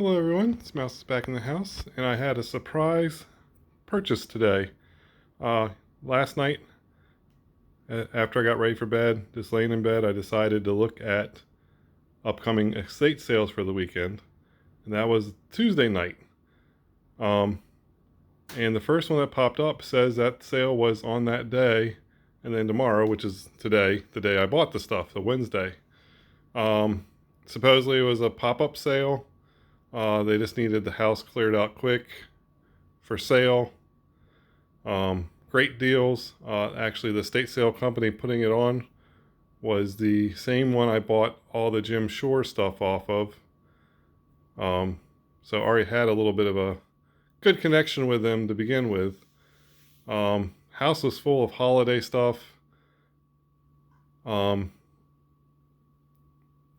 Hello everyone, it's Mouse is back in the house, and I had a surprise purchase today. Uh, Last night, after I got ready for bed, just laying in bed, I decided to look at upcoming estate sales for the weekend, and that was Tuesday night. Um, and the first one that popped up says that sale was on that day, and then tomorrow, which is today, the day I bought the stuff, the Wednesday. Um, Supposedly it was a pop-up sale. They just needed the house cleared out quick for sale. Great deals. Actually, the estate sale company putting it on was the same one I bought all the Jim Shore stuff off of. So I already had a little bit of a good connection with them to begin with. House was full of holiday stuff.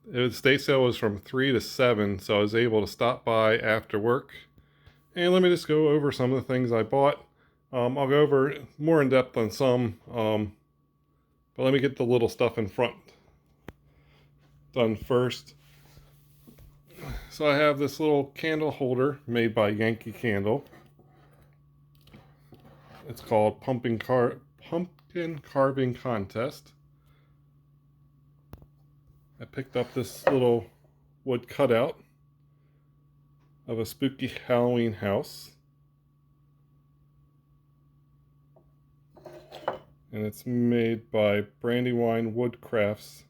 The estate sale was from 3 to 7, so I was able to stop by after work. And let me just go over some of the things I bought. I'll go over more in depth on some, but let me get the little stuff in front done first. So I have this little candle holder made by Yankee Candle. It's called Pumpkin Carving Contest. I picked up this little wood cutout of a spooky Halloween house. And it's made by Brandywine Woodcrafts.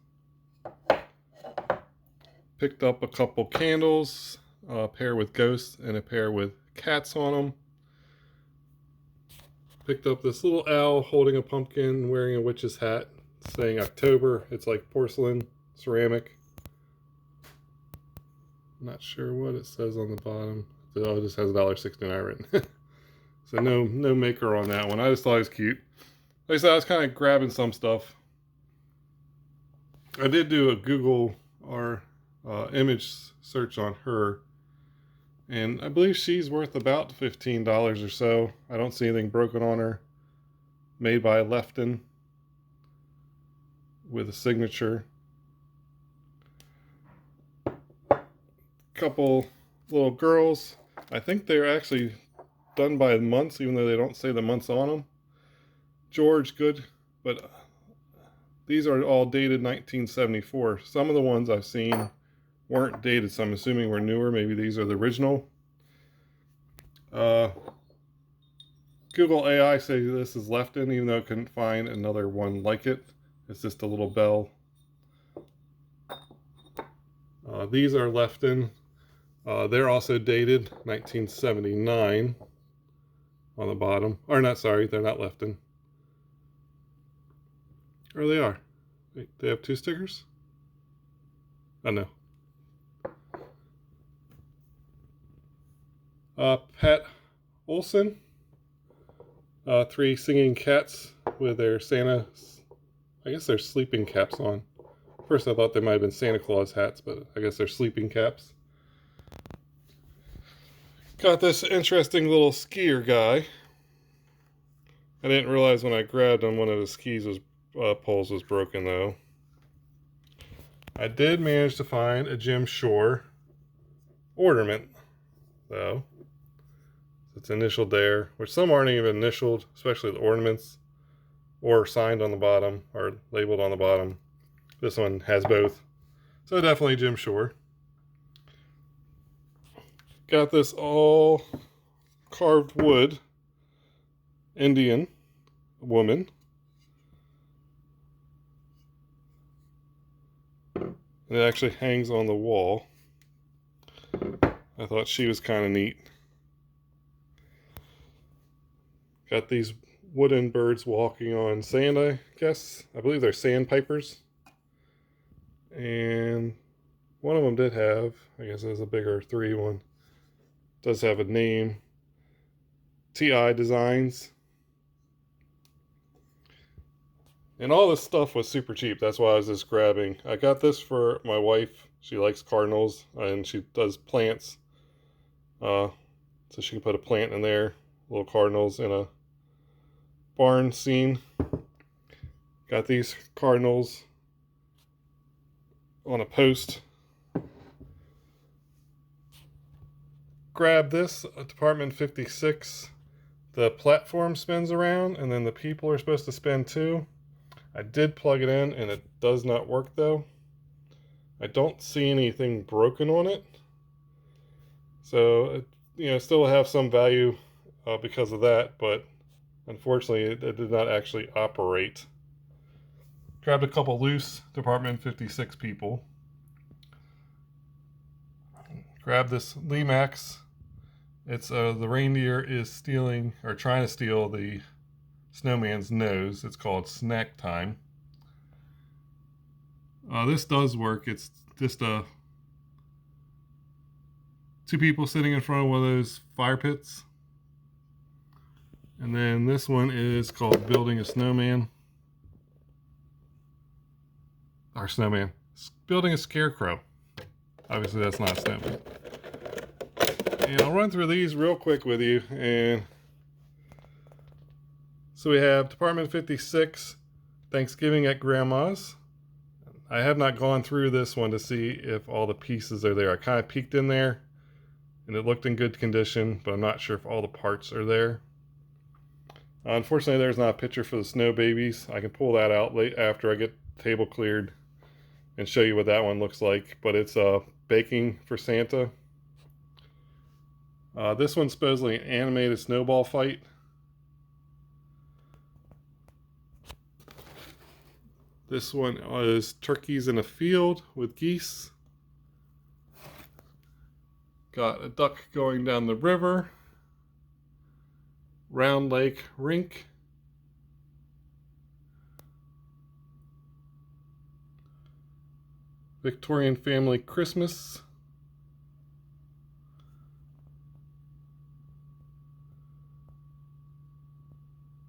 Picked up a couple candles, a pair with ghosts and a pair with cats on them. Picked up this little owl holding a pumpkin, wearing a witch's hat, saying October. It's like porcelain, ceramic. Not sure what it says on the bottom. Oh, it just has $1.69 written. So no maker on that one. I just thought it was cute. Like I said, I was kind of grabbing some stuff. I did do a Google or image search on her, and I believe she's worth about $15 or so. I don't see anything broken on her. Made by Lefton with a signature. Couple little girls. I think they're actually done by months, even though they don't say the months on them. George, good, but these are all dated 1974. Some of the ones I've seen weren't dated, so I'm assuming were newer. Maybe these are the original. Google AI says this is Lefton, even though I couldn't find another one like it. It's just a little bell. These are Lefton. They're also dated 1979 on the bottom. Or not, sorry, they're not Lefton. Or they are. Wait, they have 2 stickers? Oh no. Pat Olson. 3 singing cats with their Santa, I guess they're sleeping caps on. First I thought they might have been Santa Claus hats, but I guess they're sleeping caps. Got this interesting little skier guy. I didn't realize when I grabbed him one of his skis was poles was broken though. I did manage to find a Jim Shore ornament though. It's initialed there, which some aren't even initialed, especially the ornaments, or signed on the bottom or labeled on the bottom. This one has both. So definitely Jim Shore. Got this all carved wood Indian woman. And it actually hangs on the wall. I thought she was kind of neat. Got these wooden birds walking on sand, I guess. I believe they're sandpipers. And one of them did have, I guess it was a bigger 3 one, does have a name. TI Designs. And all this stuff was super cheap. That's why I was just grabbing. I got this for my wife. She likes cardinals and she does plants. So she can put a plant in there. Little cardinals in a barn scene. Got these cardinals on a post. grabbed this Department 56. The platform spins around, and then the people are supposed to spin too. I did plug it in, and it does not work though. I don't see anything broken on it, so it, still have some value because of that. But unfortunately, it did not actually operate. Grabbed a couple loose Department 56 people. Grabbed this Limax. It's the reindeer is stealing or trying to steal the snowman's nose. It's called Snack Time. This does work. It's just two people sitting in front of one of those fire pits. And then this one is called Building a Snowman. Or snowman. Building a scarecrow. Obviously that's not a snowman. And I'll run through these real quick with you. And so we have Department 56, Thanksgiving at Grandma's. I have not gone through this one to see if all the pieces are there. I kind of peeked in there and it looked in good condition, but I'm not sure if all the parts are there. Unfortunately, there's not a picture for the snow babies. I can pull that out late after I get the table cleared and show you what that one looks like. But it's baking for Santa. This one's supposedly an animated snowball fight. This one is turkeys in a field with geese. Got a duck going down the river. Round Lake Rink. Victorian Family Christmas.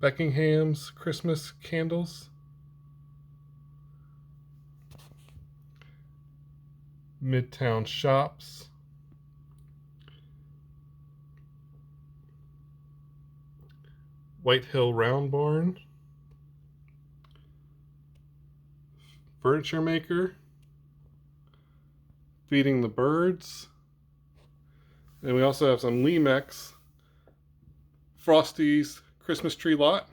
Beckingham's Christmas Candles. Midtown Shops. White Hill Round Barn. Furniture Maker. Feeding the Birds. And we also have some Limex. Frosty's Christmas Tree Lot.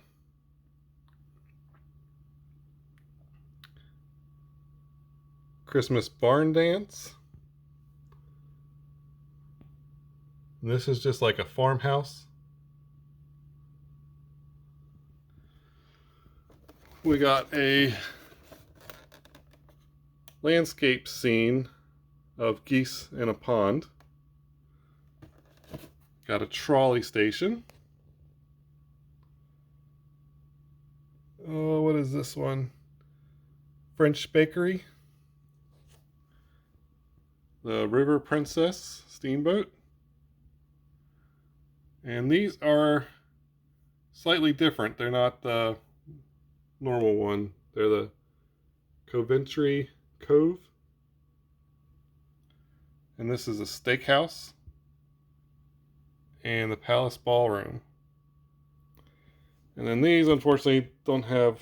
Christmas Barn Dance. And this is just like a farmhouse. We got a landscape scene of geese in a pond. Got a trolley station. Oh, what is this one? French Bakery. The River Princess Steamboat. And these are slightly different. They're not the normal one. They're the Coventry Cove. And this is a steakhouse. And the Palace Ballroom. And then these, unfortunately, don't have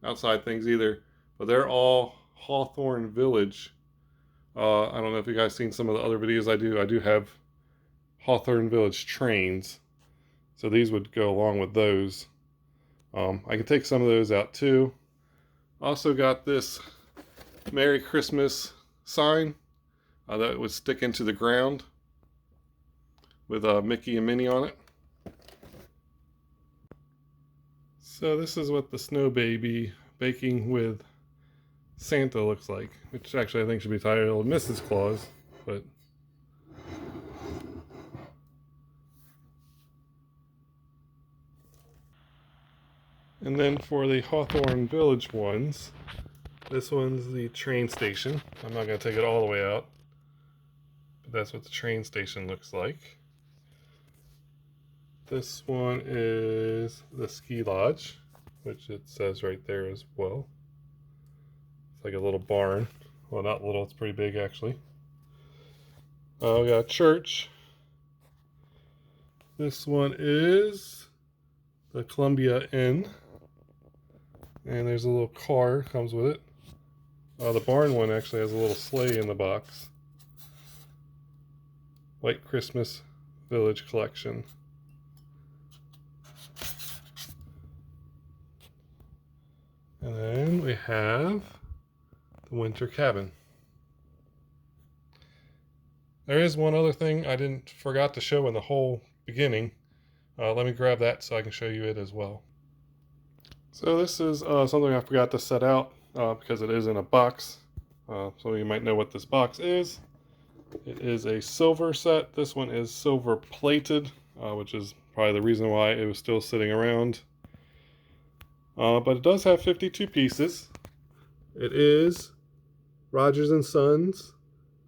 outside things either. But they're all Hawthorne Village. I don't know if you guys seen some of the other videos I do. I do have Hawthorne Village trains. So these would go along with those. I can take some of those out too. Also got this Merry Christmas sign that would stick into the ground with Mickey and Minnie on it. So this is what the Snow Baby baking with Santa looks like, which actually I think should be titled Mrs. Claus, but and then for the Hawthorne Village ones, this one's the train station. I'm not going to take it all the way out, but that's what the train station looks like. This one is the ski lodge, which it says right there as well. It's like a little barn. Well, not little, it's pretty big actually. We got a church. This one is the Columbia Inn. And there's a little car comes with it. The barn one actually has a little sleigh in the box. White Christmas Village collection. And then we have the Winter Cabin. There is one other thing I forgot to show in the whole beginning. Let me grab that so I can show you it as well. So this is something I forgot to set out because it is in a box. So you might know what this box is. It is a silver set. This one is silver plated, which is probably the reason why it was still sitting around. But it does have 52 pieces. It is Rogers & Sons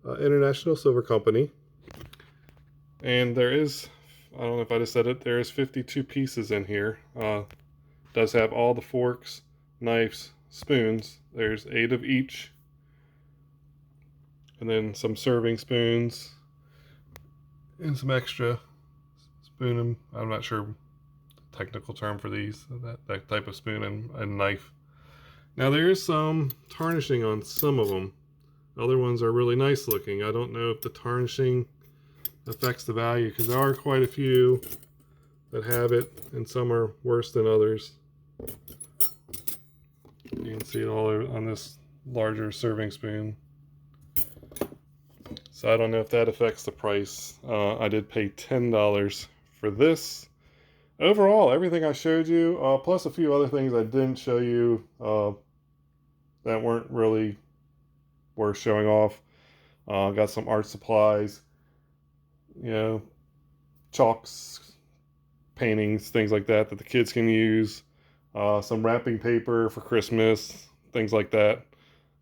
International Silver Company. And there is, I don't know if I just said it, there is 52 pieces in here. Does have all the forks, knives, spoons. There's 8 of each. And then some serving spoons. And some extra spoon. I'm not sure the technical term for these. That type of spoon and knife. Now there is some tarnishing on some of them. Other ones are really nice looking. I don't know if the tarnishing affects the value because there are quite a few that have it and some are worse than others. You can see it all on this larger serving spoon. So I don't know if that affects the price. I did pay $10 for this. Overall, everything I showed you, plus a few other things I didn't show you that weren't really worth showing off. Got some art supplies, you know, chalks, paintings, things like that the kids can use. Some wrapping paper for Christmas, things like that.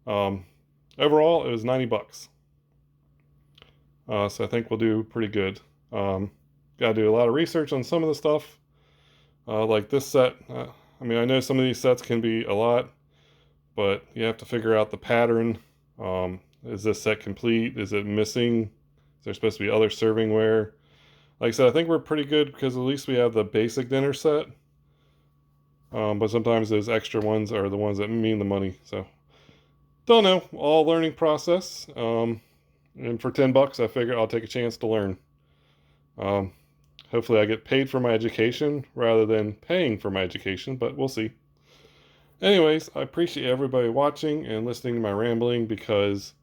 Overall, it was 90 bucks. So I think we'll do pretty good. Got to do a lot of research on some of the stuff. Like this set, I mean, I know some of these sets can be a lot, but you have to figure out the pattern. Is this set complete? Is it missing? Is there supposed to be other servingware? Like I said, I think we're pretty good because at least we have the basic dinner set. But sometimes those extra ones are the ones that mean the money. So, don't know. All learning process. And for 10 bucks, I figure I'll take a chance to learn. Hopefully I get paid for my education rather than paying for my education, but we'll see. Anyways, I appreciate everybody watching and listening to my rambling because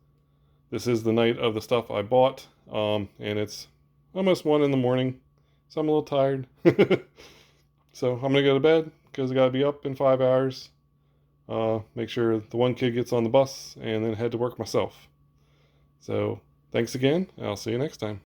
this is the night of the stuff I bought, and it's almost 1 in the morning, so I'm a little tired. So I'm going to go to bed because I got to be up in 5 hours, make sure the one kid gets on the bus, and then head to work myself. So thanks again, and I'll see you next time.